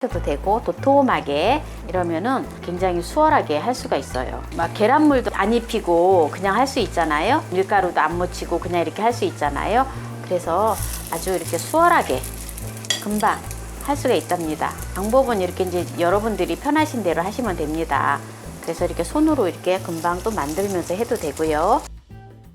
해도 되고 도톰하게 이러면은 굉장히 수월하게 할 수가 있어요. 막 계란물도 안 입히고 그냥 할 수 있잖아요. 밀가루도 안 묻히고 그냥 이렇게 할 수 있잖아요. 그래서 아주 이렇게 수월하게 금방 할 수가 있답니다. 방법은 이렇게 이제 여러분들이 편하신 대로 하시면 됩니다. 그래서 이렇게 손으로 이렇게 금방 또 만들면서 해도 되고요.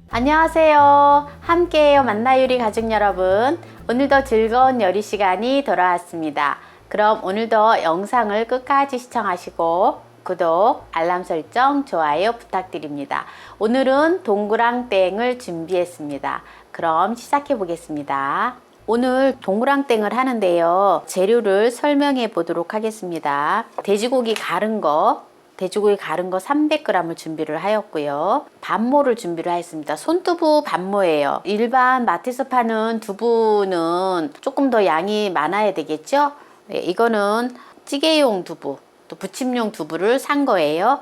안녕하세요. 함께해요 만나요리 가족 여러분. 오늘도 즐거운 요리 시간이 돌아왔습니다. 그럼 오늘도 영상을 끝까지 시청하시고 구독, 알람 설정, 좋아요 부탁드립니다. 오늘은 동그랑땡을 준비했습니다. 그럼 시작해 보겠습니다. 오늘 동그랑땡을 하는데요. 재료를 설명해 보도록 하겠습니다. 돼지고기 가른 거 300g을 준비를 하였고요. 반모를 준비를 하였습니다. 손두부 반모예요. 일반 마트에서 파는 두부는 조금 더 양이 많아야 되겠죠? 네, 이거는 찌개용 두부, 또 부침용 두부를 산 거예요.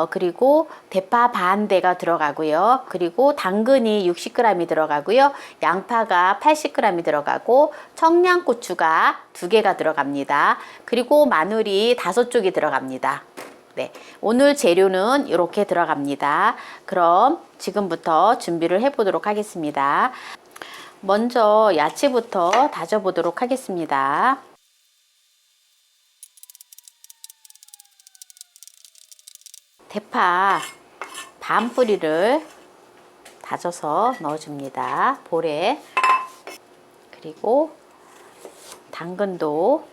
그리고 대파 반 대가 들어가고요. 그리고 당근이 60g이 들어가고요. 양파가 80g이 들어가고 청양고추가 2개가 들어갑니다. 그리고 마늘이 5쪽이 들어갑니다. 네, 오늘 재료는 이렇게 들어갑니다. 그럼 지금부터 준비를 해 보도록 하겠습니다. 먼저 야채부터 다져 보도록 하겠습니다. 대파 반 뿌리를 다져서 넣어줍니다. 볼에. 그리고 당근도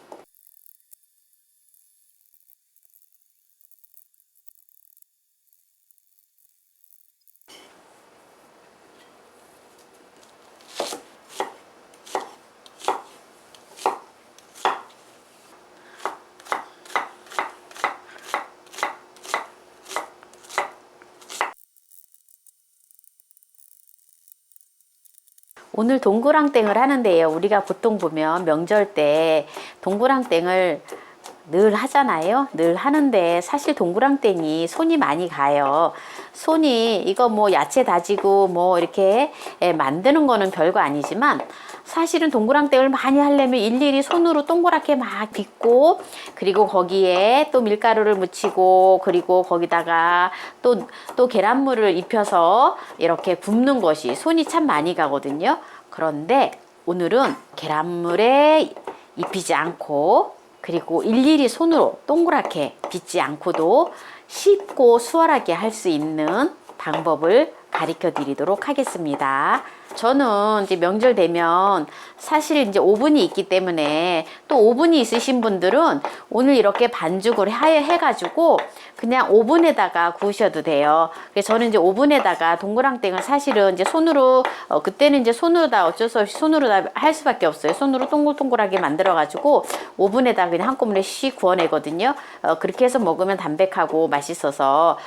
오늘 동그랑땡을 하는데요. 우리가 보통 보면 명절 때 동그랑땡을 늘 하잖아요. 늘 하는데 사실 동그랑땡이 손이 많이 가요. 손이 이거 뭐 야채 다지고 뭐 이렇게 만드는 거는 별거 아니지만 사실은 동그랑땡을 많이 하려면 일일이 손으로 동그랗게 막 빚고 그리고 거기에 또 밀가루를 묻히고 그리고 거기다가 또 계란물을 입혀서 이렇게 굽는 것이 손이 참 많이 가거든요. 그런데 오늘은 계란물에 입히지 않고 그리고 일일이 손으로 동그랗게 빚지 않고도 쉽고 수월하게 할 수 있는 방법을 가르쳐 드리도록 하겠습니다. 저는 이제 명절 되면 사실 이제 오븐이 있기 때문에 또 오븐이 있으신 분들은 오늘 이렇게 반죽을 해가지고 그냥 오븐에다가 구우셔도 돼요. 그래서 저는 이제 오븐에다가 동그랑땡을 사실은 이제 손으로 그때는 이제 손으로 다 어쩔 수 없이 손으로 다 할 수밖에 없어요. 손으로 동글동글하게 만들어가지고 오븐에다 그냥 한꺼번에 씩 구워내거든요. 그렇게 해서 먹으면 담백하고 맛있어서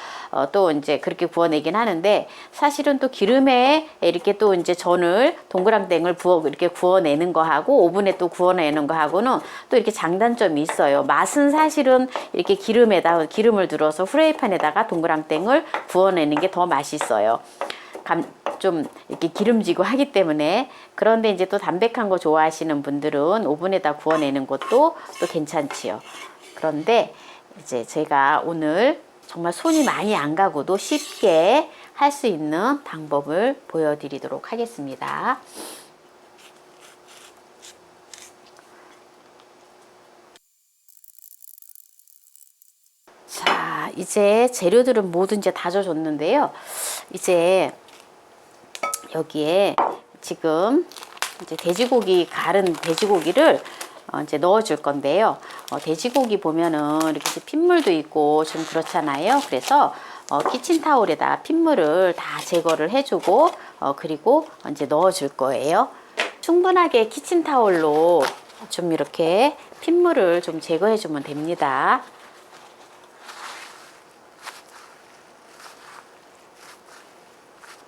또 이제 그렇게 구워내긴 하는데 사실은 또 기름에 이렇게 또 이제 전을 동그랑땡을 이렇게 구워내는 거 하고 오븐에 또 구워내는 거 하고는 또 이렇게 장단점이 있어요. 맛은 사실은 이렇게 기름을 들어서 후라이팬에다가 동그랑땡을 구워내는 게 더 맛있어요. 좀 이렇게 기름지고 하기 때문에. 그런데 이제 또 담백한 거 좋아하시는 분들은 오븐에다 구워내는 것도 또 괜찮지요. 그런데 이제 제가 오늘 정말 손이 많이 안 가고도 쉽게 할 수 있는 방법을 보여드리도록 하겠습니다. 자, 이제 재료들은 모두 이제 다져줬는데요. 이제 여기에 지금 이제 가른 돼지고기를 이제 넣어줄 건데요. 돼지고기 보면은 이렇게 핏물도 있고 좀 그렇잖아요. 그래서 키친타올에다 핏물을 다 제거를 해주고 그리고 이제 넣어줄 거예요. 충분하게 키친타올로 좀 이렇게 핏물을 좀 제거해주면 됩니다.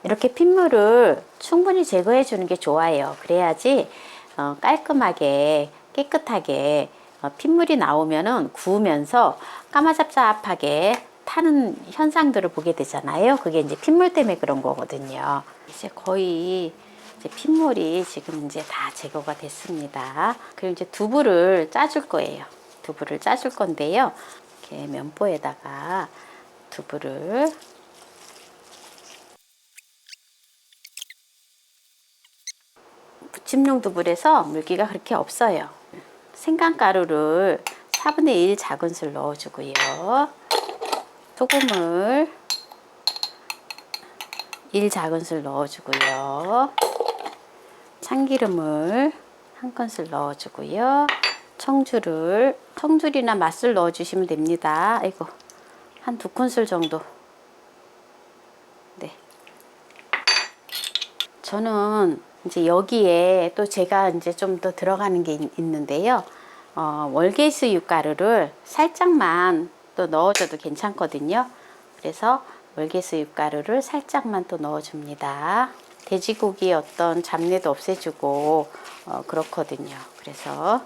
이렇게 핏물을 충분히 제거해 주는 게 좋아요. 그래야지 깔끔하게 깨끗하게 핏물이 나오면은 구우면서 까마잡잡하게 타는 현상들을 보게 되잖아요. 그게 이제 핏물 때문에 그런 거거든요. 이제 거의 이제 핏물이 지금 이제 다 제거가 됐습니다. 그리고 이제 두부를 짜줄 거예요. 두부를 짜줄 건데요. 이렇게 면보에다가 두부를 부침용 두부라서 물기가 그렇게 없어요. 생강가루를 4분의 1 작은술 넣어주고요. 소금을 1 작은술 넣어주고요. 참기름을 1큰술 넣어주고요. 청줄이나 맛술 넣어주시면 됩니다. 아이고, 한 2큰술 정도. 네. 저는 이제 여기에 또 제가 이제 좀 더 들어가는 게 있는데요. 월계수육 가루를 살짝만 또 넣어줘도 괜찮거든요. 그래서 월계수육 가루를 살짝만 또 넣어줍니다. 돼지고기의 어떤 잡내도 없애주고 그렇거든요. 그래서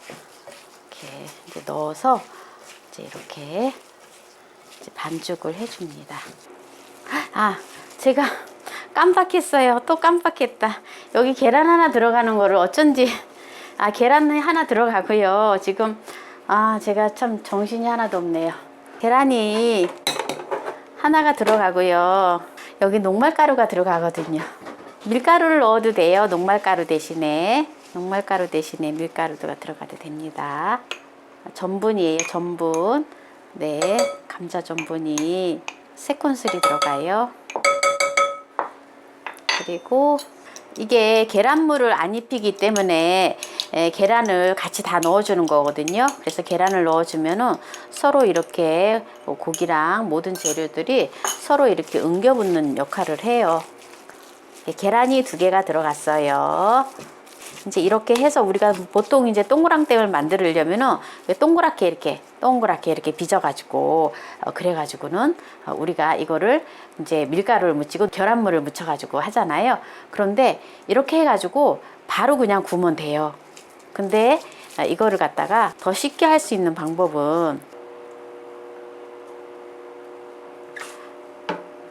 이렇게 이제 넣어서 이제 이렇게 이제 반죽을 해줍니다. 아, 제가 깜빡했어요. 또 깜빡했다. 여기 계란 하나 들어가는 거를 어쩐지, 계란이 하나 들어가고요. 지금 제가 참 정신이 하나도 없네요. 계란이 하나가 들어가고요. 여기 녹말가루가 들어가거든요. 밀가루를 넣어도 돼요. 녹말가루 대신에 밀가루가 들어가도 됩니다. 전분이에요. 전분. 네, 감자 전분이 3큰술이 들어가요. 그리고 이게 계란물을 안 입히기 때문에 계란을 같이 다 넣어주는 거거든요. 그래서 계란을 넣어주면은 서로 이렇게 고기랑 모든 재료들이 서로 이렇게 응겨붙는 역할을 해요. 계란이 2개가 들어갔어요. 이제 이렇게 해서 우리가 보통 이제 동그랑땡을 만들려면은 동그랗게 이렇게 빚어가지고 그래가지고는 우리가 이거를 이제 밀가루를 묻히고 계란물을 묻혀가지고 하잖아요. 그런데 이렇게 해가지고 바로 그냥 구우면 돼요. 근데 이거를 갖다가 더 쉽게 할 수 있는 방법은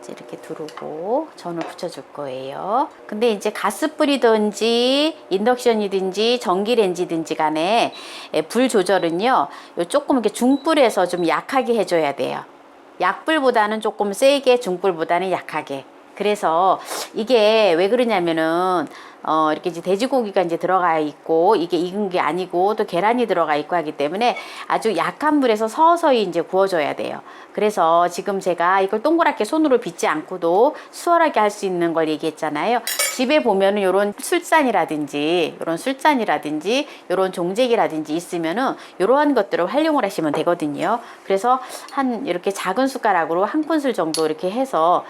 이렇게 두르고 전을 붙여줄 거예요. 근데 이제 가스불이든지 인덕션이든지 전기레인지든지 간에 불 조절은요, 조금 이렇게 중불에서 좀 약하게 해줘야 돼요. 약불보다는 조금 세게, 중불보다는 약하게. 그래서 이게 왜 그러냐면은 이렇게 이제 돼지고기가 이제 들어가 있고 이게 익은 게 아니고 또 계란이 들어가 있고 하기 때문에 아주 약한 불에서 서서히 이제 구워줘야 돼요. 그래서 지금 제가 이걸 동그랗게 손으로 빚지 않고도 수월하게 할 수 있는 걸 얘기했잖아요. 집에 보면은 요런 술잔이라든지 요런 종제기라든지 있으면은 요러한 것들을 활용을 하시면 되거든요. 그래서 한 이렇게 작은 숟가락으로 1큰술 정도 이렇게 해서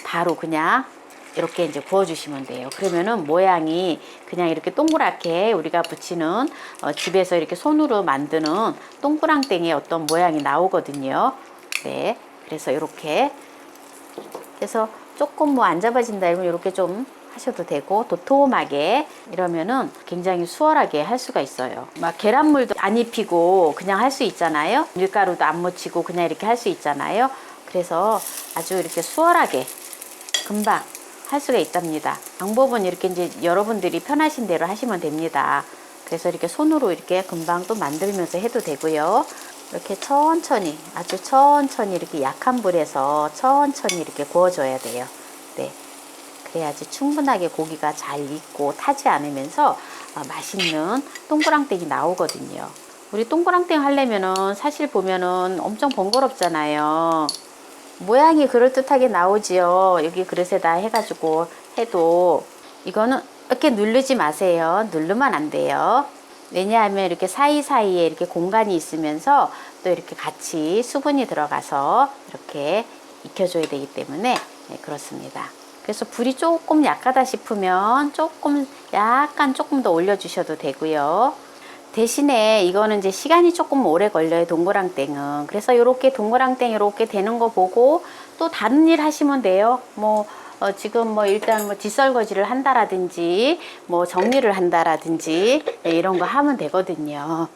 바로 그냥 이렇게 이제 구워주시면 돼요. 그러면은 모양이 그냥 이렇게 동그랗게 우리가 붙이는 집에서 이렇게 손으로 만드는 동그랑땡의 어떤 모양이 나오거든요. 네, 그래서 이렇게 해서 조금 뭐 안 잡아진다 이러면 이렇게 좀 하셔도 되고 도톰하게 이러면은 굉장히 수월하게 할 수가 있어요. 막 계란물도 안 입히고 그냥 할 수 있잖아요. 밀가루도 안 묻히고 그냥 이렇게 할 수 있잖아요. 그래서 아주 이렇게 수월하게 금방 할 수가 있답니다. 방법은 이렇게 이제 여러분들이 편하신 대로 하시면 됩니다. 그래서 이렇게 손으로 이렇게 금방 또 만들면서 해도 되고요. 이렇게 천천히, 아주 천천히 이렇게 약한 불에서 천천히 이렇게 구워줘야 돼요. 네. 그래야지 충분하게 고기가 잘 익고 타지 않으면서 맛있는 동그랑땡이 나오거든요. 우리 동그랑땡 하려면은 사실 보면은 엄청 번거롭잖아요. 모양이 그럴듯하게 나오지요. 여기 그릇에다 해가지고 해도 이거는 이렇게 누르지 마세요. 누르면 안 돼요. 왜냐하면 이렇게 사이사이에 이렇게 공간이 있으면서 또 이렇게 같이 수분이 들어가서 이렇게 익혀줘야 되기 때문에 네, 그렇습니다. 그래서 불이 조금 약하다 싶으면 조금 더 올려주셔도 되고요. 대신에 이거는 이제 시간이 조금 오래 걸려요, 동그랑땡은. 그래서 이렇게 동그랑땡 이렇게 되는 거 보고 또 다른 일 하시면 돼요. 지금 일단 뒷설거지를 한다라든지 정리를 한다라든지 네, 이런 거 하면 되거든요.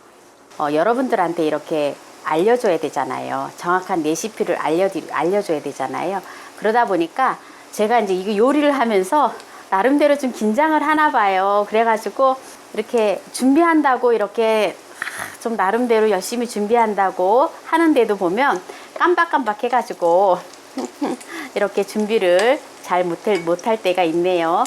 여러분들한테 이렇게 알려줘야 되잖아요. 정확한 레시피를 알려줘야 되잖아요. 그러다 보니까 제가 이제 이거 요리를 하면서 나름대로 좀 긴장을 하나 봐요. 그래가지고 이렇게 준비한다고 이렇게 좀 나름대로 열심히 준비한다고 하는데도 보면 깜박깜박 해가지고 이렇게 준비를 잘 못할 때가 있네요.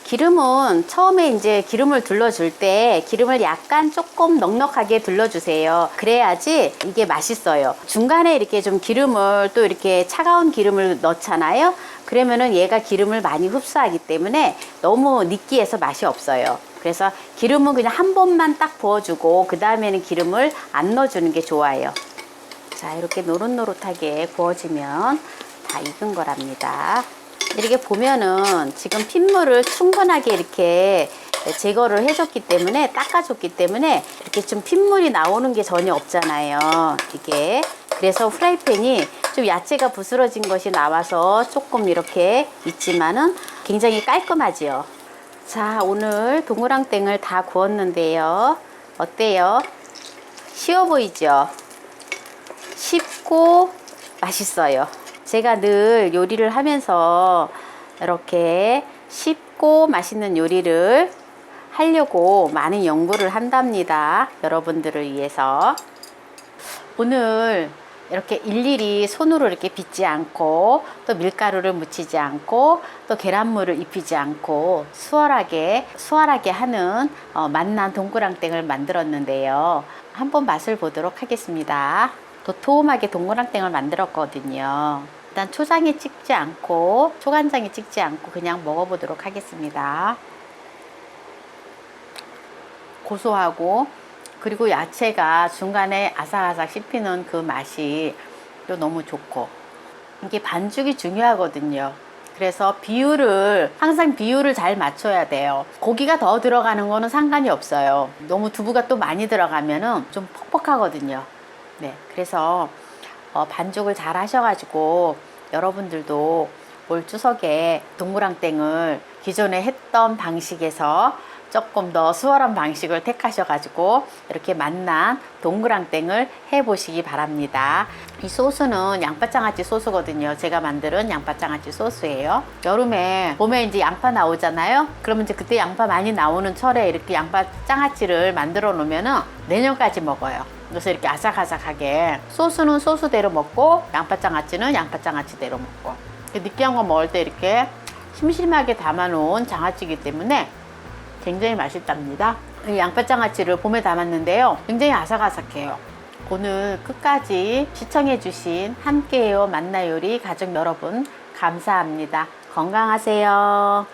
기름은 처음에 이제 기름을 둘러줄 때 기름을 약간 조금 넉넉하게 둘러주세요. 그래야지 이게 맛있어요. 중간에 이렇게 좀 기름을 또 이렇게 차가운 기름을 넣잖아요. 그러면은 얘가 기름을 많이 흡수하기 때문에 너무 느끼해서 맛이 없어요. 그래서 기름은 그냥 한 번만 딱 부어주고 그 다음에는 기름을 안 넣어주는 게 좋아요. 자, 이렇게 노릇노릇하게 구워지면 다 익은 거랍니다. 이렇게 보면은 지금 핏물을 충분하게 이렇게 제거를 해줬기 때문에, 닦아줬기 때문에 이렇게 좀 핏물이 나오는 게 전혀 없잖아요. 이게. 그래서 프라이팬이 좀 야채가 부스러진 것이 나와서 조금 이렇게 있지만은 굉장히 깔끔하지요. 자, 오늘 동그랑땡을 다 구웠는데요. 어때요? 쉬워 보이죠? 쉽고 맛있어요. 제가 늘 요리를 하면서 이렇게 쉽고 맛있는 요리를 하려고 많은 연구를 한답니다. 여러분들을 위해서. 오늘 이렇게 일일이 손으로 이렇게 빚지 않고 또 밀가루를 묻히지 않고 또 계란물을 입히지 않고 수월하게 하는 맛난 동그랑땡을 만들었는데요. 한번 맛을 보도록 하겠습니다. 도톰하게 동그랑땡을 만들었거든요. 일단 초장에 찍지 않고 초간장에 찍지 않고 그냥 먹어보도록 하겠습니다. 고소하고 그리고 야채가 중간에 아삭아삭 씹히는 그 맛이 또 너무 좋고, 이게 반죽이 중요하거든요. 그래서 항상 비율을 잘 맞춰야 돼요. 고기가 더 들어가는 거는 상관이 없어요. 너무 두부가 또 많이 들어가면은 좀 퍽퍽하거든요. 네, 그래서 반죽을 잘 하셔가지고 여러분들도 올 추석에 동그랑땡을 기존에 했던 방식에서 조금 더 수월한 방식을 택하셔가지고 이렇게 맛난 동그랑땡을 해보시기 바랍니다. 이 소스는 양파장아찌 소스거든요. 제가 만드는 양파장아찌 소스예요. 여름에 봄에 이제 양파 나오잖아요. 그러면 이제 그때 양파 많이 나오는 철에 이렇게 양파장아찌를 만들어 놓으면은 내년까지 먹어요. 그래서 이렇게 아삭아삭하게 소스는 소스대로 먹고 양파장아찌는 양파장아찌대로 먹고, 느끼한 거 먹을 때 이렇게 심심하게 담아놓은 장아찌이기 때문에 굉장히 맛있답니다. 이 양파장아찌를 봄에 담았는데요. 굉장히 아삭아삭해요. 오늘 끝까지 시청해주신 함께해요 만나요리 가족 여러분 감사합니다. 건강하세요.